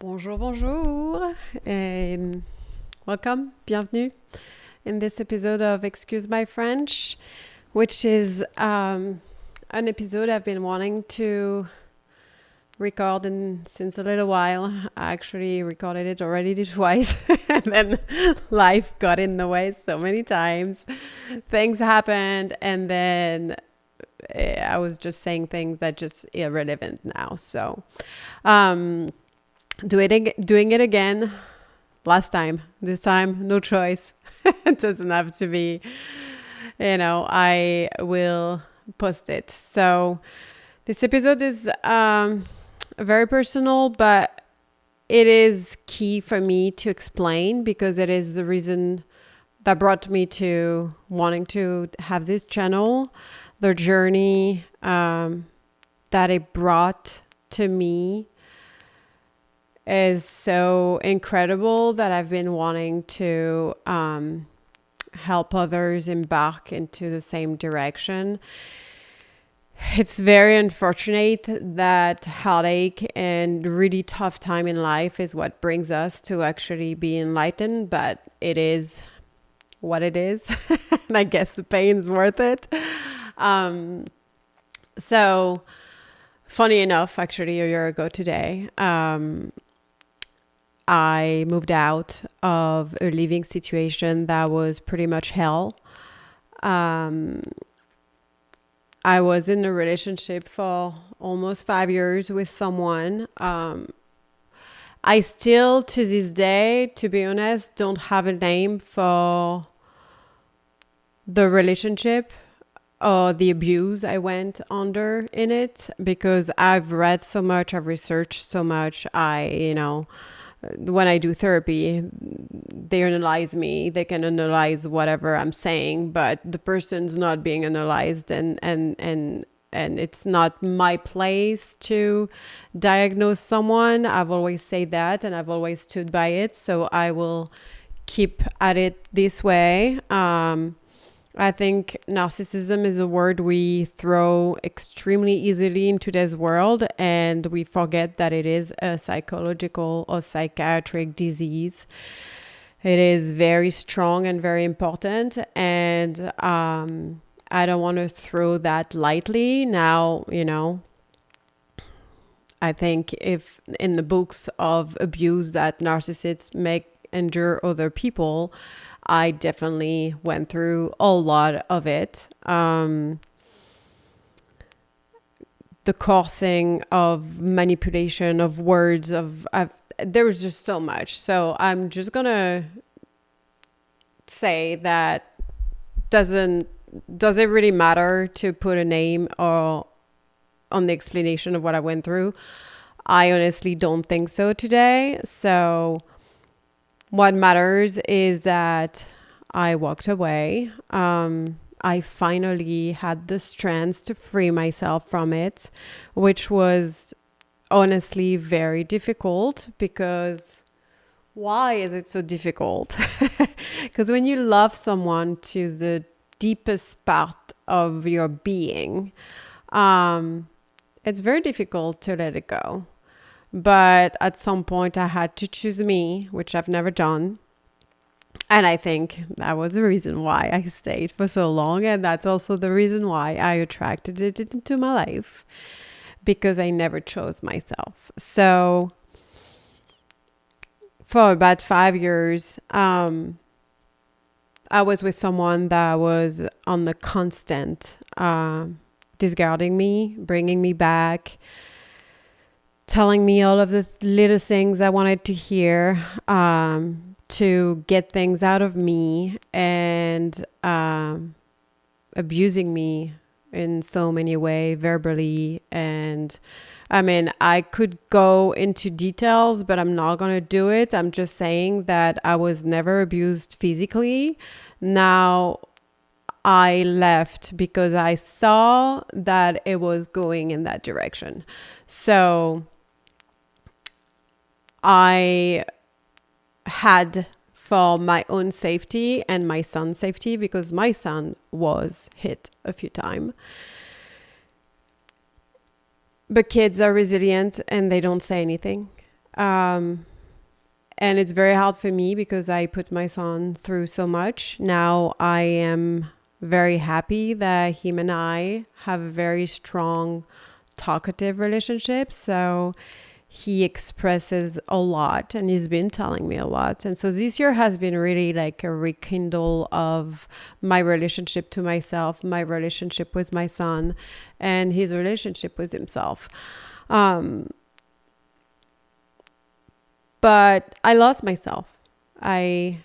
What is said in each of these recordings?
Bonjour, bonjour, and welcome, bienvenue in this episode of Excuse My French, which is an episode I've been wanting to record since a little while. I actually recorded it already twice, and then life got in the way so many times. Things happened, and then I was just saying things that just irrelevant now. So, doing it again. Last time. This time, no choice. It doesn't have to be. I will post it. So, this episode is very personal, but it is key for me to explain because it is the reason that brought me to wanting to have this channel, the journey that it brought to me is so incredible that I've been wanting to help others embark into the same direction. It's very unfortunate that heartache and really tough time in life is what brings us to actually be enlightened, but it is what it is. And I guess the pain's worth it. So funny enough, actually a year ago today, I moved out of a living situation that was pretty much hell. I was in a relationship for almost 5 years with someone. I still, to this day, to be honest, don't have a name for the relationship or the abuse I went under in it because I've read so much, I've researched so much. When I do therapy, they analyze me. They can analyze whatever I'm saying, but the person's not being analyzed, and it's not my place to diagnose someone. I've always said that, and I've always stood by it. So I will keep at it this way. I think narcissism is a word we throw extremely easily in today's world, and we forget that it is a psychological or psychiatric disease. It is very strong and very important, and I don't want to throw that lightly. Now, I think if in the books of abuse that narcissists make endure other people, I definitely went through a lot of it. The coursing of manipulation of words there was just so much. So I'm just gonna say that does it really matter to put a name or on the explanation of what I went through? I honestly don't think so today. So what matters is that I walked away. I finally had the strength to free myself from it, which was honestly very difficult because why is it so difficult? Because when you love someone to the deepest part of your being, it's very difficult to let it go. But at some point I had to choose me, which I've never done. And I think that was the reason why I stayed for so long. And that's also the reason why I attracted it into my life, because I never chose myself. So for about 5 years, I was with someone that was on the constant discarding me, bringing me back, telling me all of the little things I wanted to hear, to get things out of me, and abusing me in so many ways, verbally. And I mean, I could go into details, but I'm not going to do it. I'm just saying that I was never abused physically. Now, I left because I saw that it was going in that direction. So I had, for my own safety and my son's safety, because my son was hit a few times. But kids are resilient and they don't say anything. Um, and it's very hard for me because I put my son through so much. Now I am very happy that him and I have a very strong, talkative relationship. So he expresses a lot and he's been telling me a lot. And so this year has been really like a rekindle of my relationship to myself, my relationship with my son, and his relationship with himself. Um, but I lost myself. I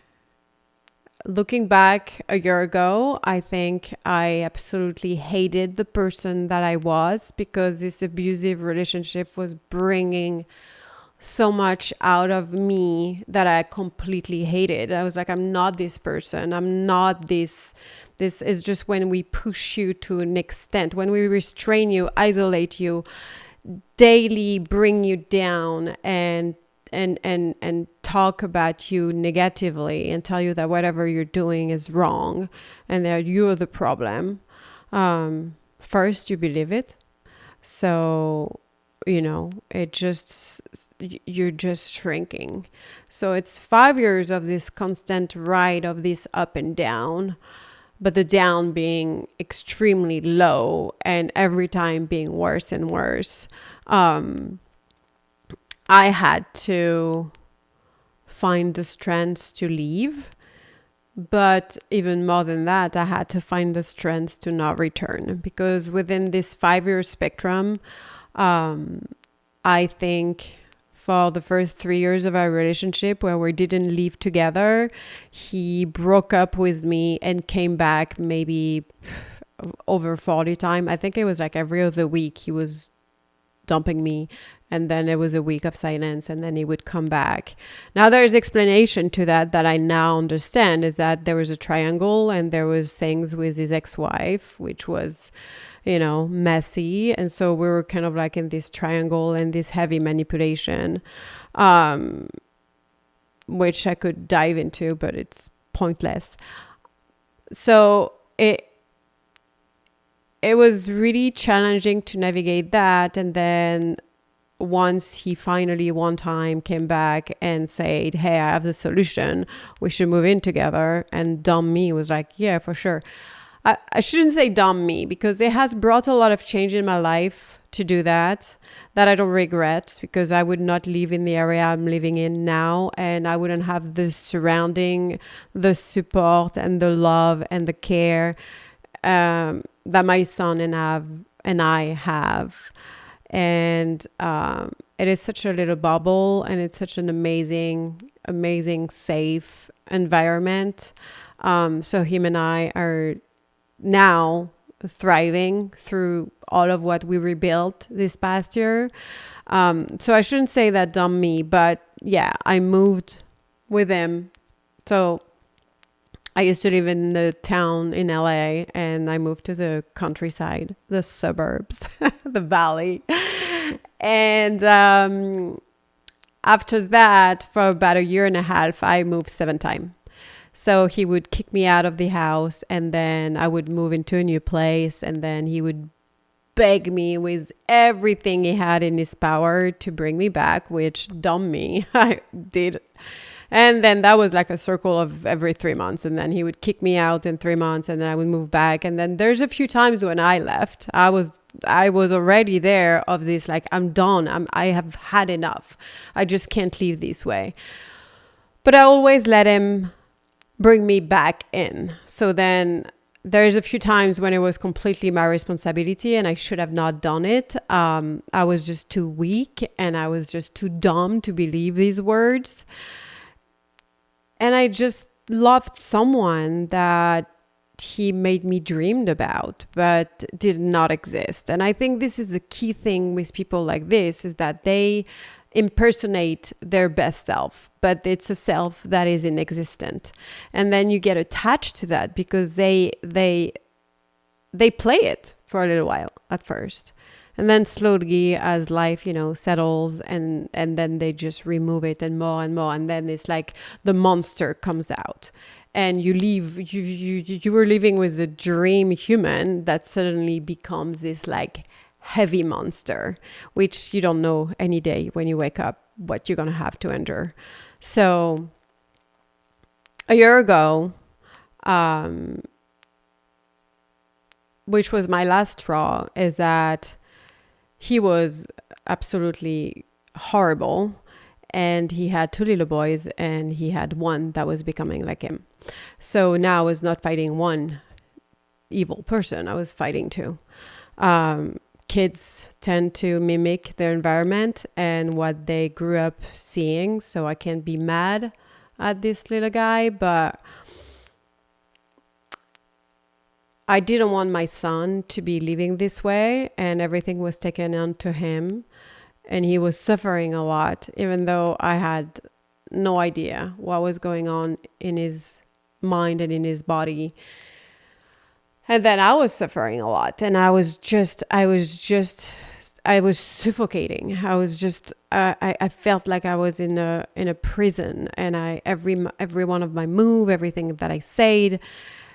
Looking back a year ago, I think I absolutely hated the person that I was because this abusive relationship was bringing so much out of me that I completely hated. I was like, I'm not this person. I'm not this. This is just when we push you to an extent, when we restrain you, isolate you, daily bring you down and talk about you negatively and tell you that whatever you're doing is wrong and that you're the problem. First you believe it, so it just, you're just shrinking. So it's 5 years of this constant ride of this up and down, but the down being extremely low and every time being worse and worse. I had to find the strength to leave. But even more than that, I had to find the strength to not return. Because within this 5 year spectrum, I think for the first 3 years of our relationship where we didn't live together, he broke up with me and came back maybe over 40 times. I think it was like every other week he was dumping me, and then it was a week of silence, and then he would come back. Now there's explanation to that I now understand, is that there was a triangle and there was things with his ex-wife which was messy, and so we were kind of like in this triangle and this heavy manipulation, which I could dive into, but it's pointless. So it was really challenging to navigate that. And then once he finally one time came back and said, hey, I have the solution, we should move in together, and dumb me was like, yeah, for sure. I shouldn't say dumb me, because it has brought a lot of change in my life to do that I don't regret, because I would not live in the area I'm living in now, and I wouldn't have the surrounding, the support and the love and the care that my son and I have. And it is such a little bubble, and it's such an amazing, safe environment. So him and I are now thriving through all of what we rebuilt this past year. So I shouldn't say that dumb me, but yeah, I moved with him. So I used to live in the town in LA, and I moved to the countryside, the suburbs, the valley. And after that, for about a year and a half, I moved 7 times. So he would kick me out of the house, and then I would move into a new place, and then he would beg me with everything he had in his power to bring me back, which dumb me, I did. And then that was like a circle of every 3 months. And then he would kick me out in 3 months, and then I would move back. And then there's a few times when I left. I was already there of this, like, I'm done. I have had enough. I just can't live this way. But I always let him bring me back in. So then there's a few times when it was completely my responsibility and I should have not done it. I was just too weak and I was just too dumb to believe these words. And I just loved someone that he made me dreamed about, but did not exist. And I think this is the key thing with people like this, is that they impersonate their best self, but it's a self that is inexistent. And then you get attached to that because they play it for a little while at first. And then slowly, as life, settles, and then they just remove it and more. And then it's like the monster comes out. And you were living with a dream human that suddenly becomes this like heavy monster, which you don't know any day when you wake up what you're going to have to endure. So a year ago, which was my last straw, is that he was absolutely horrible. And he had 2 little boys, and he had one that was becoming like him. So now I was not fighting one evil person. I was fighting 2. Kids tend to mimic their environment and what they grew up seeing. So I can't be mad at this little guy, but I didn't want my son to be living this way, and everything was taken onto him. And he was suffering a lot, even though I had no idea what was going on in his mind and in his body. And then I was suffering a lot, and I was suffocating. I felt like I was in a prison, and every one of my move, everything that I said,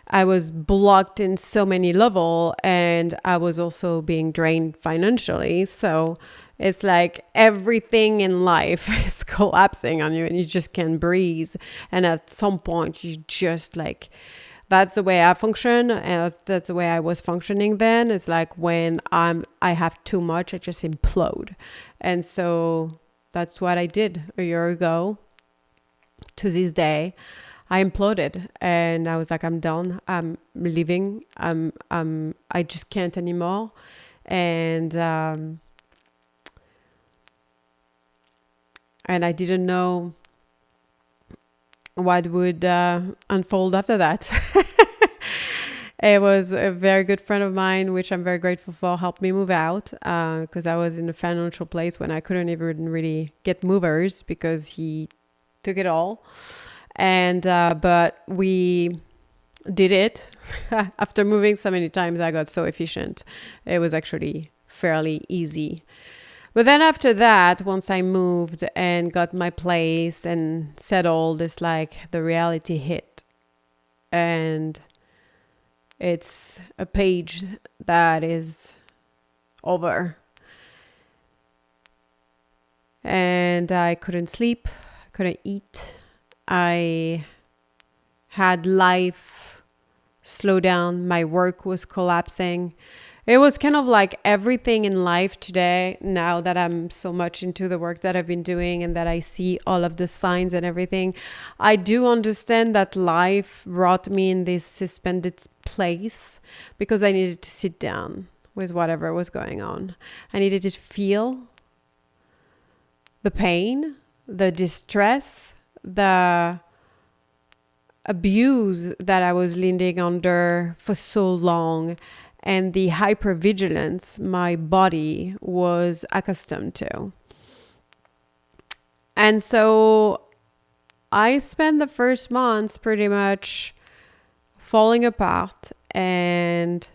I was blocked in so many levels, and I was also being drained financially. So it's like everything in life is collapsing on you, and you just can't breathe. And at some point, you just like, that's the way I function, and that's the way I was functioning then. It's like when I have too much, I just implode. And so that's what I did a year ago. To this day, I imploded, and I was like, I'm done. I'm leaving. I just can't anymore. And I didn't know what would unfold after that. It was a very good friend of mine, which I'm very grateful for, helped me move out because I was in a financial place when I couldn't even really get movers because he took it all. And but we did it. After moving so many times, I got so efficient. It was actually fairly easy. But then after that, once I moved and got my place and settled, it's like the reality hit. And it's a page that is over. And I couldn't sleep, couldn't eat. I had life slow down. My work was collapsing. It was kind of like everything in life today, now that I'm so much into the work that I've been doing and that I see all of the signs and everything, I do understand that life brought me in this suspended place because I needed to sit down with whatever was going on. I needed to feel the pain, the distress, the abuse that I was living under for so long, and the hypervigilance my body was accustomed to. And so I spent the first months pretty much falling apart and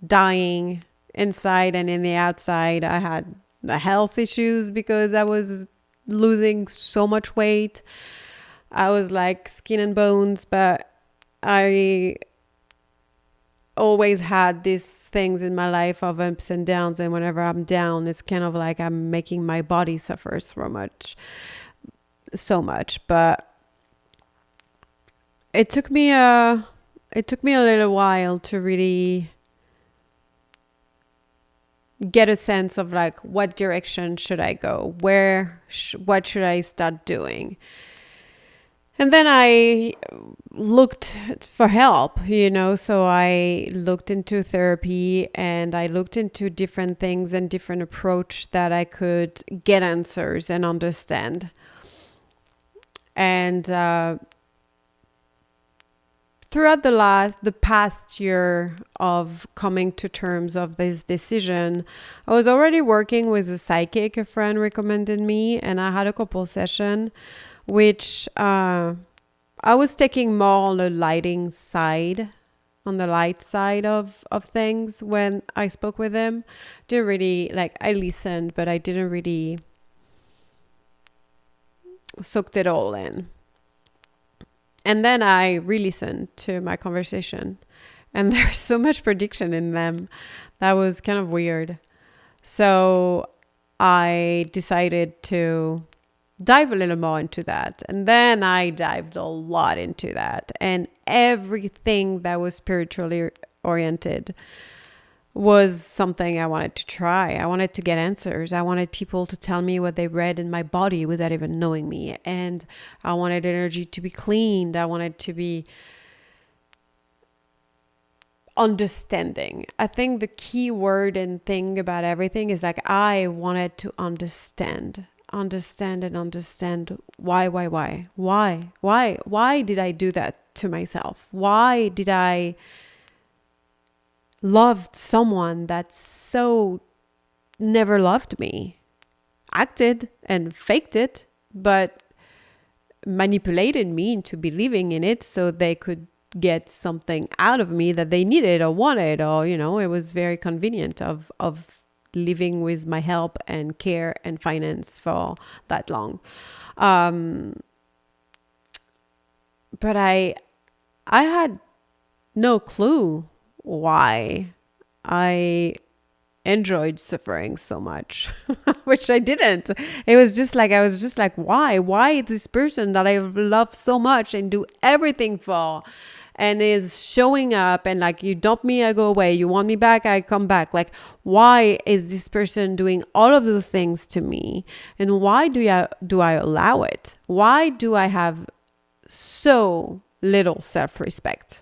dying inside and in the outside. I had the health issues because I was losing so much weight. I was like skin and bones, but I always had these things in my life of ups and downs, and whenever I'm down, it's kind of like I'm making my body suffer so much. But it took me a little while to really get a sense of like, what direction should I go? What should I start doing? And then I looked for help, so I looked into therapy, and I looked into different things and different approach that I could get answers and understand. And throughout the past year of coming to terms of this decision, I was already working with a psychic. A friend recommended me, and I had a couple sessions, which I was taking more on the light side of things when I spoke with him. Didn't really, I listened, but I didn't really soaked it all in. And then I re-listened to my conversation, and there's so much prediction in them. That was kind of weird. So I decided to dive a little more into that. And then I dived a lot into that. And everything that was spiritually oriented was something I wanted to try. I wanted to get answers. I wanted people to tell me what they read in my body without even knowing me. And I wanted energy to be cleaned. I wanted to be understanding. I think the key word and thing about everything is like I wanted to understand and understand why did I do that to myself? Why did I love someone that so never loved me, acted and faked it, but manipulated me into believing in it so they could get something out of me that they needed or wanted, or it was very convenient of living with my help and care and finance for that long. But I had no clue why I enjoyed suffering so much, which I didn't. It was just like, I was just like, why this person that I love so much and do everything for, and is showing up, and like, you dump me, I go away. You want me back, I come back. Like, why is this person doing all of those things to me? And why do I allow it? Why do I have so little self-respect?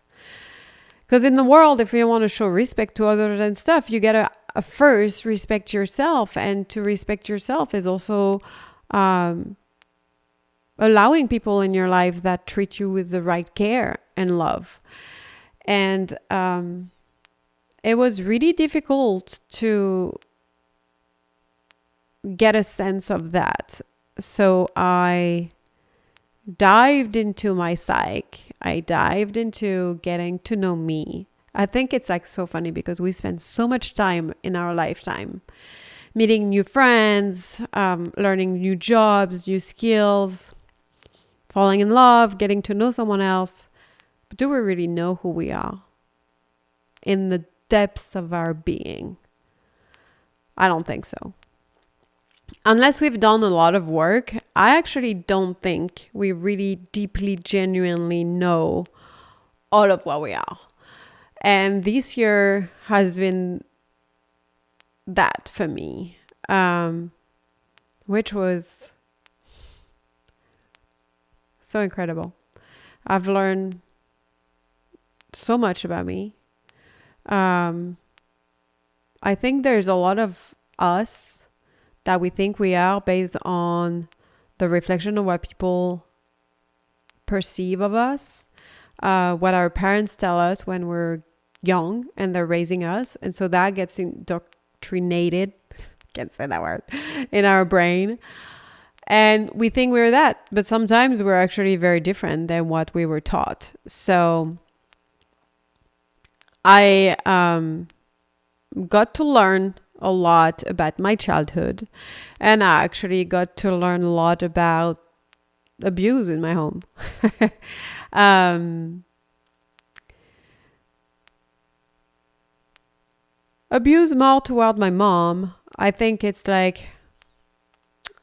Because in the world, if you want to show respect to others and stuff, you gotta first respect yourself. And to respect yourself is also allowing people in your life that treat you with the right care and love. And it was really difficult to get a sense of that. So I dived into my psyche. I dived into getting to know me. I think it's like so funny because we spend so much time in our lifetime meeting new friends, learning new jobs, new skills, falling in love, getting to know someone else. But do we really know who we are in the depths of our being? I don't think so. Unless we've done a lot of work, I actually don't think we really deeply, genuinely know all of what we are. And this year has been that for me, which was so incredible. I've learned so much about me. I think there's a lot of us that we think we are based on the reflection of what people perceive of us, what our parents tell us when we're young and they're raising us. And so that gets indoctrinated, can't say that word, in our brain. And we think we're that, but sometimes we're actually very different than what we were taught. So I got to learn a lot about my childhood, and I actually got to learn a lot about abuse in my home. Abuse more toward my mom. I think it's like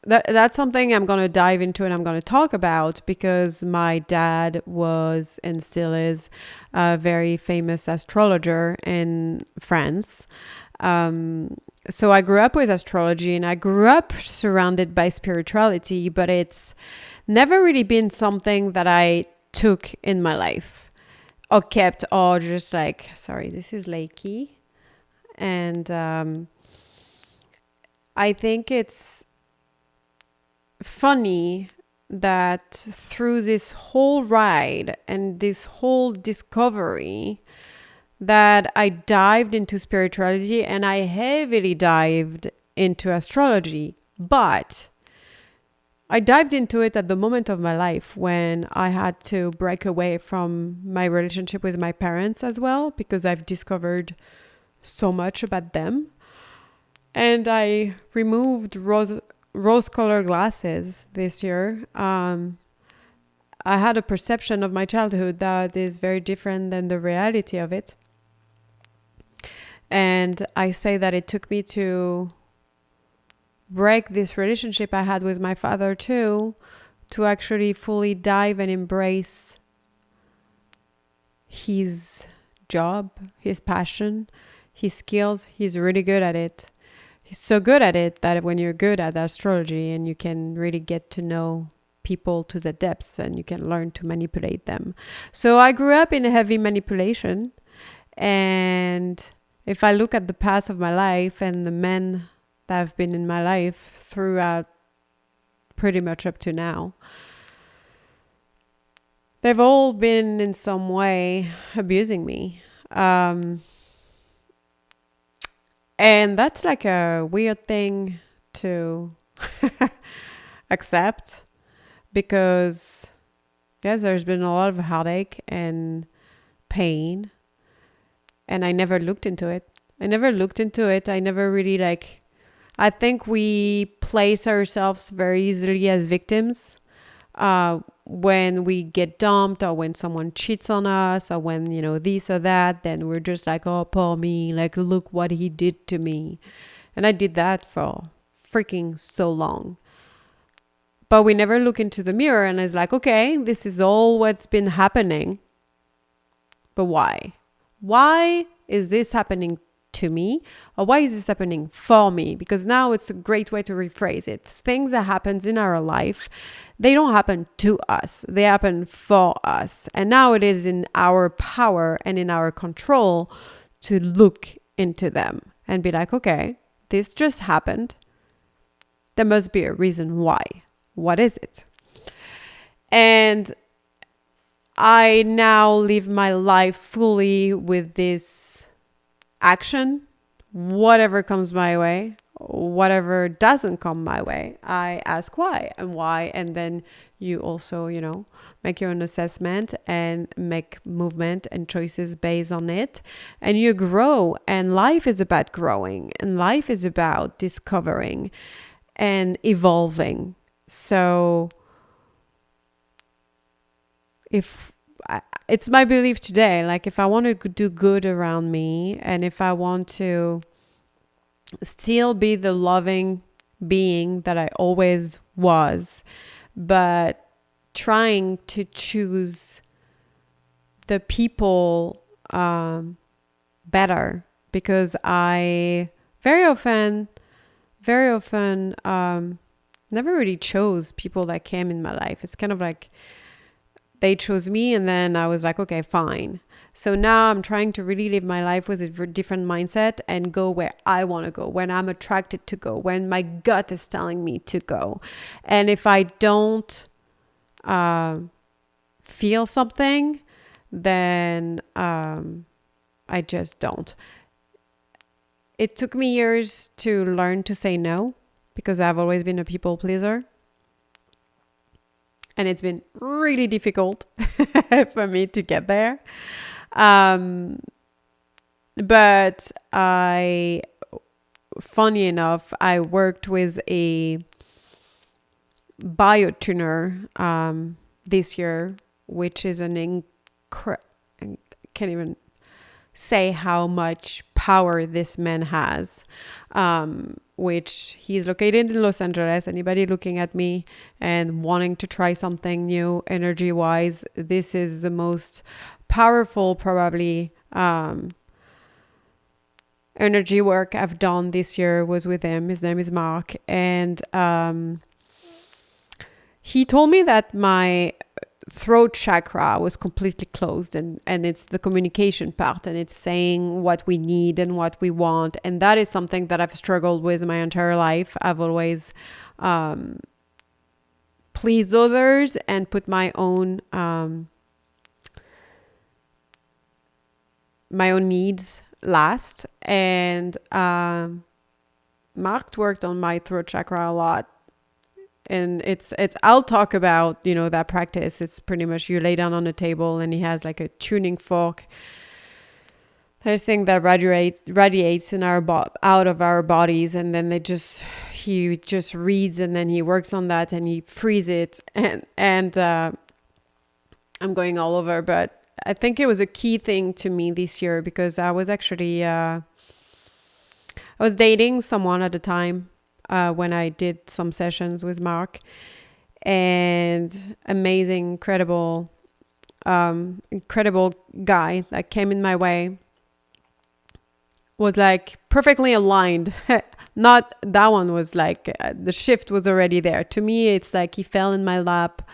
that's something I'm going to dive into and I'm going to talk about, because my dad was and still is a very famous astrologer in France. So I grew up with astrology and I grew up surrounded by spirituality, but it's never really been something that I took in my life or kept, or just like, sorry, this is Lakey. And I think it's funny that through this whole ride and this whole discovery that I dived into spirituality and I heavily dived into astrology, but I dived into it at the moment of my life when I had to break away from my relationship with my parents as well, because I've discovered so much about them. And I removed rose-colored glasses this year. I had a perception of my childhood that is very different than the reality of it. And I say that it took me to break this relationship I had with my father too, to actually fully dive and embrace his job, his passion, his skills. He's really good at it. He's so good at it that when you're good at astrology and you can really get to know people to the depths and you can learn to manipulate them. So I grew up in a heavy manipulation. And if I look at the past of my life and the men that have been in my life throughout pretty much up to now, they've all been in some way abusing me. And that's like a weird thing to accept because, yes, there's been a lot of heartache and pain. And I never looked into it. I never really I think we place ourselves very easily as victims when we get dumped or when someone cheats on us or when, this or that, then we're just like, oh, poor me, like, look what he did to me. And I did that for freaking so long. But we never look into the mirror and it's like, okay, this is all what's been happening. But why? Why is this happening to me? Or why is this happening for me? Because now it's a great way to rephrase it. Things that happens in our life, they don't happen to us. They happen for us. And now it is in our power and in our control to look into them and be like, okay, this just happened. There must be a reason why. What is it? And I now live my life fully with this action. Whatever comes my way, whatever doesn't come my way, I ask why and why. And then you also, make your own assessment and make movement and choices based on it. And you grow. And life is about growing. And life is about discovering and evolving. So it's my belief today, like if I want to do good around me and if I want to still be the loving being that I always was, but trying to choose the people better, because I very often never really chose people that came in my life. It's kind of like they chose me and then I was like, okay, fine. So now I'm trying to really live my life with a different mindset and go where I want to go, when I'm attracted to go, when my gut is telling me to go. And if I don't feel something, then I just don't. It took me years to learn to say no because I've always been a people pleaser. And it's been really difficult for me to get there. But funny enough, I worked with a biotuner this year, which is I can't even say how much power this man has. Which he's located in Los Angeles. Anybody looking at me and wanting to try something new energy wise, this is the most powerful probably energy work I've done this year was with him. His name is Mark. And he told me that my throat chakra was completely closed, and it's the communication part, and it's saying what we need and what we want. And that is something that I've struggled with my entire life. I've always pleased others and put my own needs last. And Mark worked on my throat chakra a lot. And it's I'll talk about, that practice. It's pretty much you lay down on a table and he has like a tuning fork. There's a thing that radiates in out of our bodies, and then he just reads and then he works on that and he frees it. And I'm going all over, but I think it was a key thing to me this year because I was actually I was dating someone at the time. when I did some sessions with Mark. And amazing, incredible guy that came in my way, was like perfectly aligned. Not that one was like the shift was already there. To me, it's like he fell in my lap.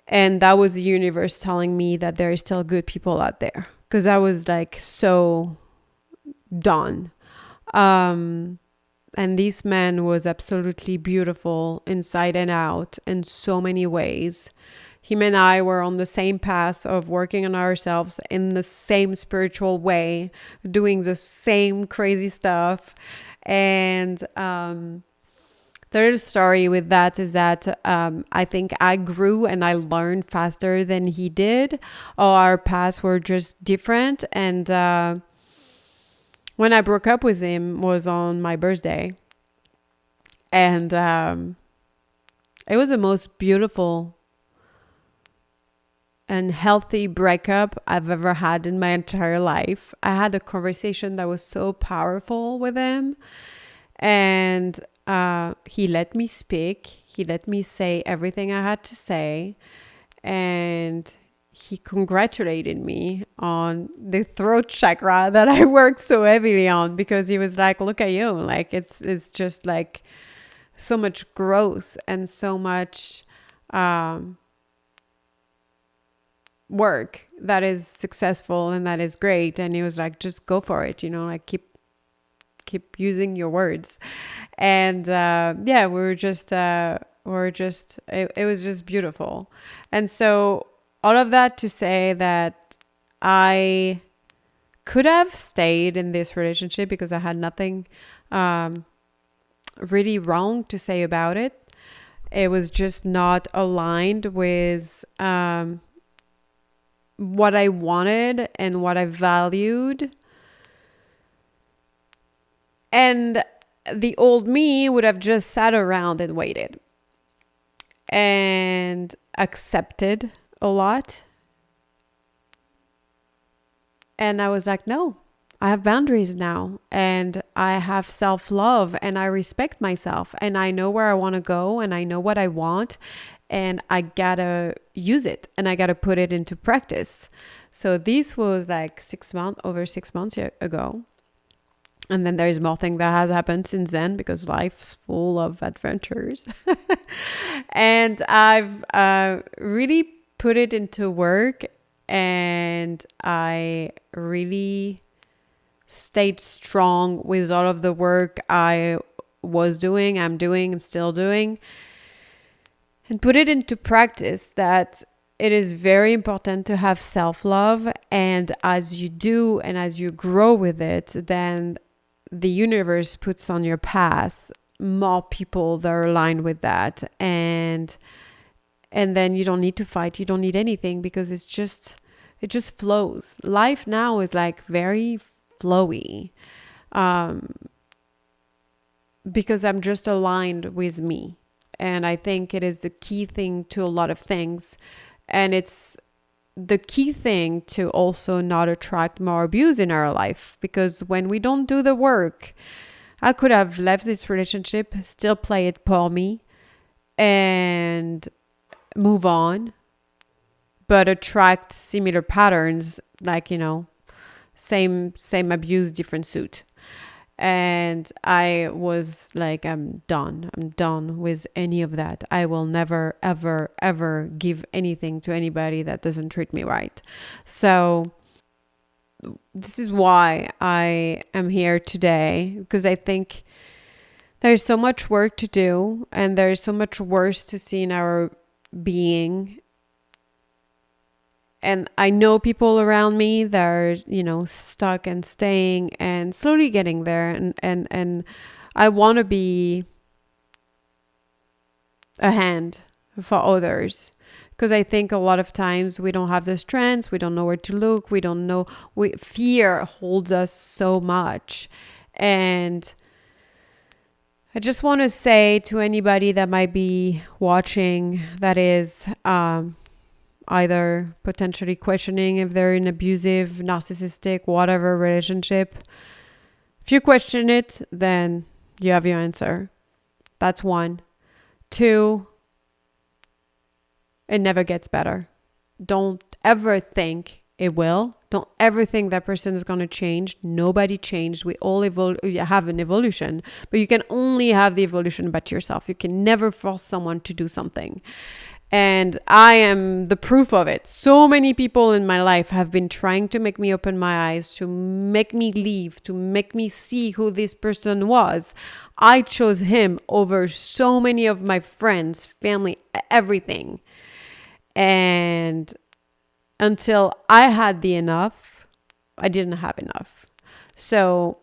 And that was the universe telling me that there are still good people out there. Because I was like so done. And this man was absolutely beautiful inside and out in so many ways. Him and I were on the same path of working on ourselves in the same spiritual way, doing the same crazy stuff. And third story with that is that I think I grew and I learned faster than he did. Our paths were just different. And when I broke up with him was on my birthday. And it was the most beautiful and healthy breakup I've ever had in my entire life. I had a conversation that was so powerful with him. And he let me speak. He let me say everything I had to say. And he congratulated me on the throat chakra that I worked so heavily on, because he was like, look at you. Like, it's just like so much growth and so much work that is successful and that is great. And he was like, just go for it, like keep using your words. And it was just beautiful. And so all of that to say that I could have stayed in this relationship because I had nothing really wrong to say about it. It was just not aligned with what I wanted and what I valued. And the old me would have just sat around and waited and accepted a lot. And I was like, no, I have boundaries now, and I have self-love, and I respect myself, and I know where I want to go, and I know what I want, and I gotta use it, and I gotta put it into practice. So this was like over 6 months ago. And then there's more thing that has happened since then, because life's full of adventures. And I've really put it into work, and I really stayed strong with all of the work I was doing, I'm still doing, and put it into practice that it is very important to have self-love. And as you do and as you grow with it, then the universe puts on your path more people that are aligned with that. And then you don't need to fight. You don't need anything, because it just flows. Life now is like very flowy, because I'm just aligned with me. And I think it is the key thing to a lot of things. And it's the key thing to also not attract more abuse in our life, because when we don't do the work, I could have left this relationship, still play it for me, and move on, but attract similar patterns, like, same abuse, different suit. And I was like, I'm done with any of that. I will never, ever, ever give anything to anybody that doesn't treat me right. So this is why I am here today, because I think there's so much work to do, and there's so much worse to see in our being. And I know people around me that are, stuck and staying and slowly getting there. And I want to be a hand for others, because I think a lot of times we don't have the strength. We don't know where to look. We don't know. Fear holds us so much. And I just want to say to anybody that might be watching that is either potentially questioning if they're in abusive, narcissistic, whatever relationship. If you question it, then You have your answer. That's one. Two, it never gets better. Don't ever think it will. Don't ever think that person is going to change. Nobody changed. We all have an evolution, but you can only have the evolution about yourself. You can never force someone to do something. And I am the proof of it. So many people in my life have been trying to make me open my eyes, to make me leave, to make me see who this person was. I chose him over so many of my friends, family, everything. And until I had the enough, I didn't have enough. So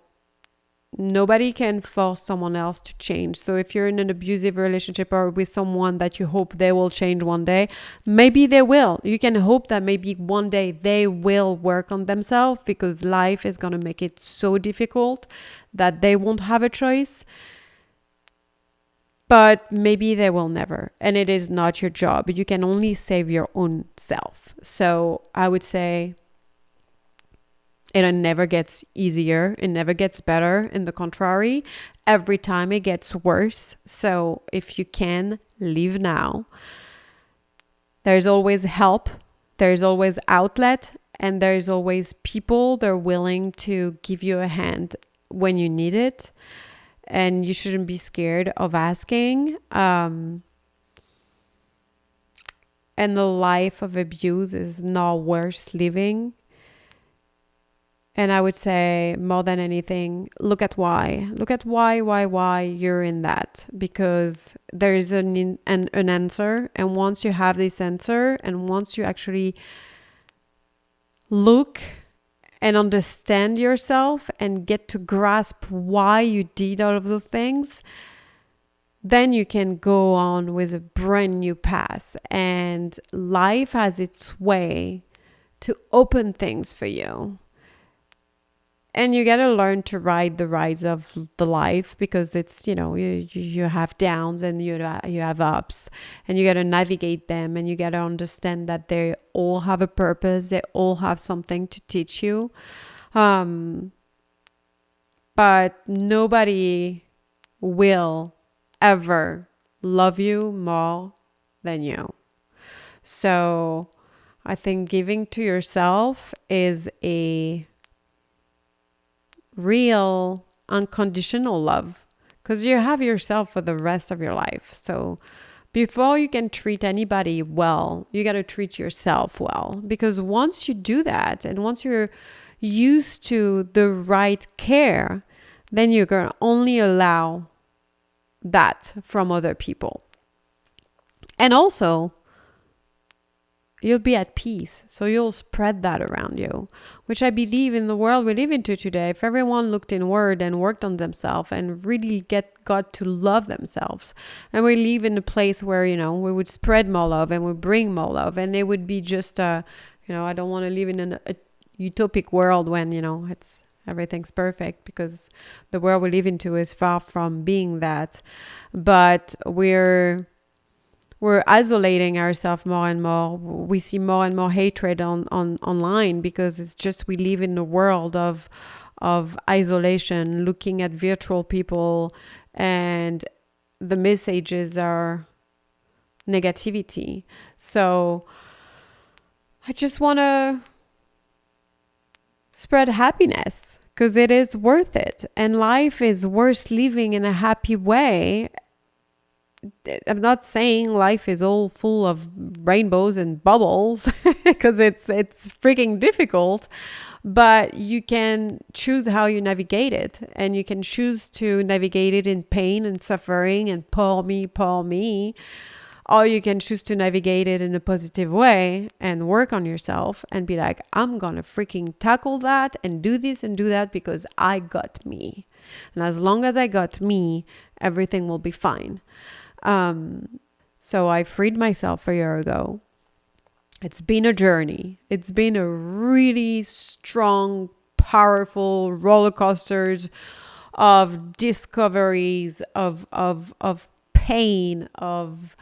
nobody can force someone else to change. So if you're in an abusive relationship or with someone that you hope they will change one day, maybe they will. You can hope that maybe one day they will work on themselves, because life is going to make it so difficult that they won't have a choice. But maybe they will never. And it is not your job. You can only save your own self. So I would say it never gets easier. It never gets better. In the contrary, every time it gets worse. So if you can, leave now. There's always help. There's always outlet. And there's always people that are willing to give you a hand when you need it. And you shouldn't be scared of asking. And the life of abuse is not worth living. And I would say, more than anything, look at why. Look at why you're in that. Because there is an answer. And once you have this answer, and once you actually look and understand yourself and get to grasp why you did all of those things, then you can go on with a brand new path. And life has its way to open things for you. And you got to learn to ride the rides of the life, because it's, you have downs and you have ups, and you got to navigate them, and you got to understand that they all have a purpose. They all have something to teach you. But nobody will ever love you more than you. So I think giving to yourself is a real unconditional love, because you have yourself for the rest of your life. So before you can treat anybody well, you got to treat yourself well, because once you do that, and once you're used to the right care, then you're going to only allow that from other people. And also, you'll be at peace. So you'll spread that around you, which I believe in the world we live into today. If everyone looked inward and worked on themselves and really got to love themselves, and we live in a place where, we would spread more love and we bring more love, and it would be just, I don't want to live in a utopic world when, it's everything's perfect, because the world we live into is far from being that. But we're isolating ourselves more and more. We see more and more hatred on online, because it's just, we live in a world of isolation, looking at virtual people, and the messages are negativity. So I just want to spread happiness, because it is worth it, and life is worth living in a happy way. I'm not saying life is all full of rainbows and bubbles, because it's freaking difficult, but you can choose how you navigate it, and you can choose to navigate it in pain and suffering and poor me, or you can choose to navigate it in a positive way and work on yourself and be like, I'm gonna freaking tackle that and do this and do that, because I got me, and as long as I got me, everything will be fine. So I freed myself a year ago. It's been a journey. It's been a really strong, powerful roller coasters of discoveries, of pain, of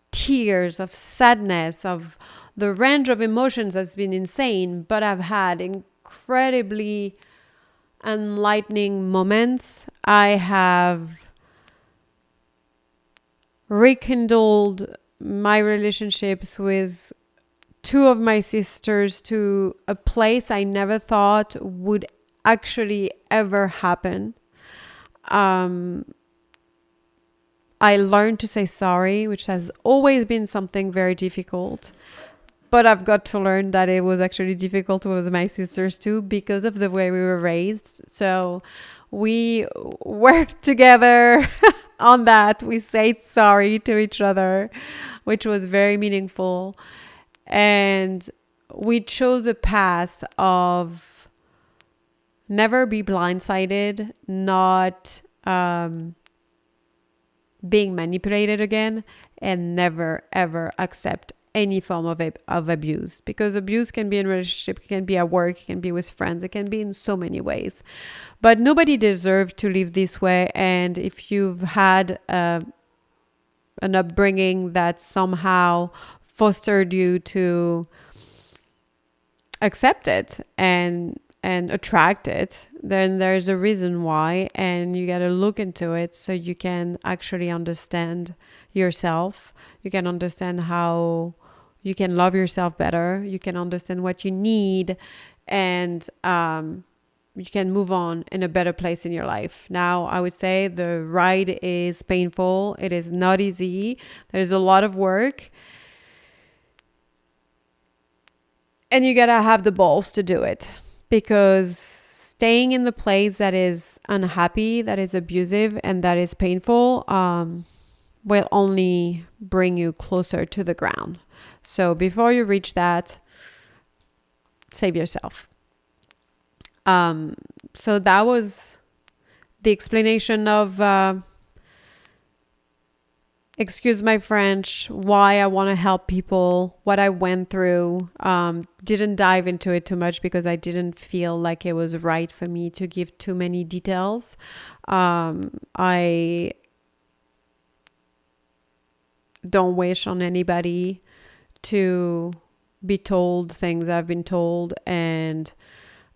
tears, of sadness, of the range of emotions has been insane. But I've had incredibly enlightening moments. I have rekindled my relationships with two of my sisters to a place I never thought would actually ever happen. Um, I learned to say sorry, which has always been something very difficult. But I've got to learn that it was actually difficult with my sisters too because of the way we were raised. So we worked together on that. We said sorry to each other, which was very meaningful. And we chose a path of never be blindsided, not being manipulated again, and never ever accept any form of abuse, because abuse can be in relationship, it can be at work, it can be with friends, it can be in so many ways, but nobody deserves to live this way. And if you've had an upbringing that somehow fostered you to accept it and attract it, then there's a reason why, and you got to look into it so you can actually understand yourself. You can understand how you can love yourself better. You can understand what you need, and you can move on in a better place in your life. Now, I would say the ride is painful. It is not easy. There's a lot of work, and you gotta have the balls to do it, because staying in the place that is unhappy, that is abusive, and that is painful will only bring you closer to the ground. So before you reach that, save yourself. So that was the explanation of excuse my French, why I want to help people, what I went through. Didn't dive into it too much because I didn't feel like it was right for me to give too many details. I don't wish on anybody to be told things I've been told, and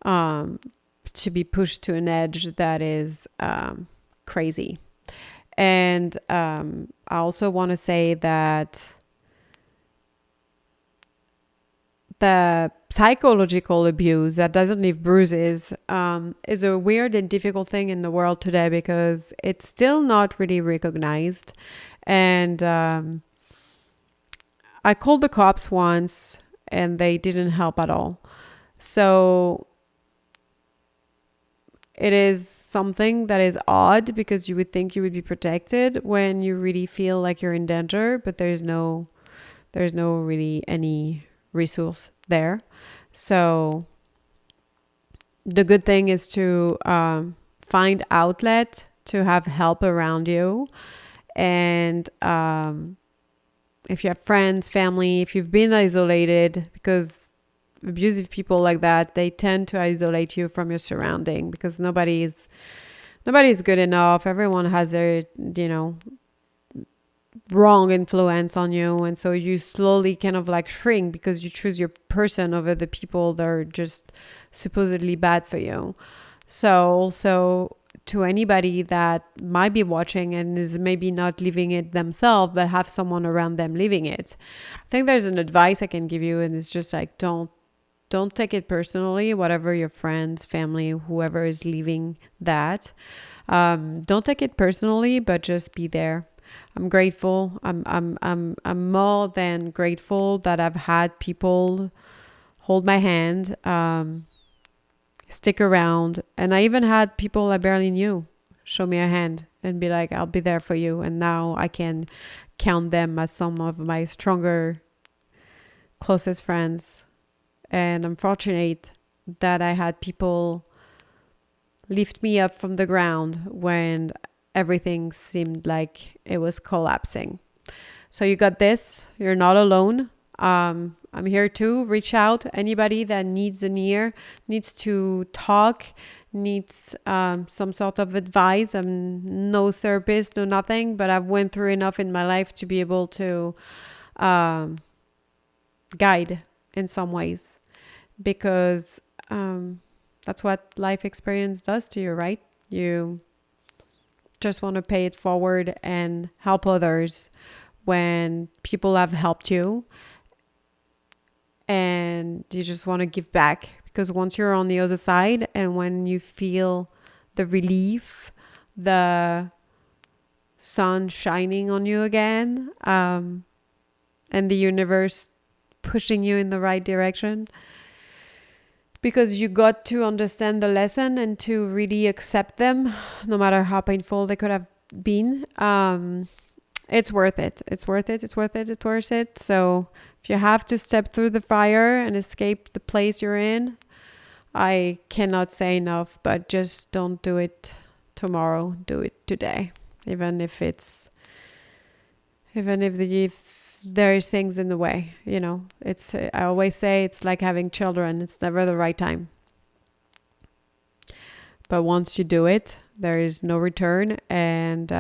to be pushed to an edge that is crazy. And I also want to say that the psychological abuse that doesn't leave bruises is a weird and difficult thing in the world today, because it's still not really recognized. And I called the cops once and they didn't help at all. So it is something that is odd, because you would think you would be protected when you really feel like you're in danger, but there's no really any resource there. So the good thing is to find outlet, to have help around you. And if you have friends, family, if you've been isolated, because abusive people like that, they tend to isolate you from your surrounding, because nobody's good enough. Everyone has their, wrong influence on you. And so you slowly kind of like shrink, because you choose your person over the people that are just supposedly bad for you. So also, to anybody that might be watching and is maybe not living it themselves, but have someone around them living it, I think there's an advice I can give you, and it's just like, don't take it personally, whatever your friends, family, whoever is living that. Don't take it personally, but just be there. I'm grateful. I'm more than grateful that I've had people hold my hand, stick around. And I even had people I barely knew show me a hand and be like, I'll be there for you. And now I can count them as some of my stronger, closest friends. And I'm fortunate that I had people lift me up from the ground when everything seemed like it was collapsing. So you got this. You're not alone. I'm here too. Reach out. Anybody that needs an ear, needs to talk, needs some sort of advice. I'm no therapist, no nothing, but I've went through enough in my life to be able to guide in some ways, because That's what life experience does to you, right? You just want to pay it forward and help others when people have helped you, and you just want to give back, because once you're on the other side and when you feel the relief, the sun shining on you again, and the universe pushing you in the right direction, because you got to understand the lesson and to really accept them, no matter how painful they could have been. It's worth it. It's worth it. It's worth it. It's worth it. So if you have to step through the fire and escape the place you're in, I cannot say enough, but just don't do it tomorrow. Do it today. Even if there's things in the way, I always say it's like having children. It's never the right time. But once you do it, there is no return, and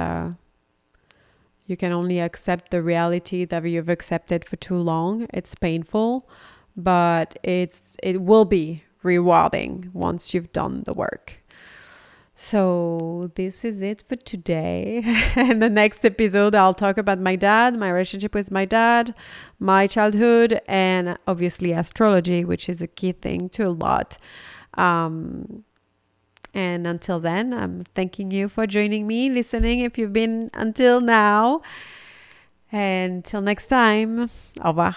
you can only accept the reality that you've accepted for too long. It's painful, but it will be rewarding once you've done the work. So this is it for today. In the next episode, I'll talk about my dad, my relationship with my dad, my childhood, and obviously astrology, which is a key thing to a lot. And until then, I'm thanking you for joining me, listening if you've been until now. And till next time, au revoir.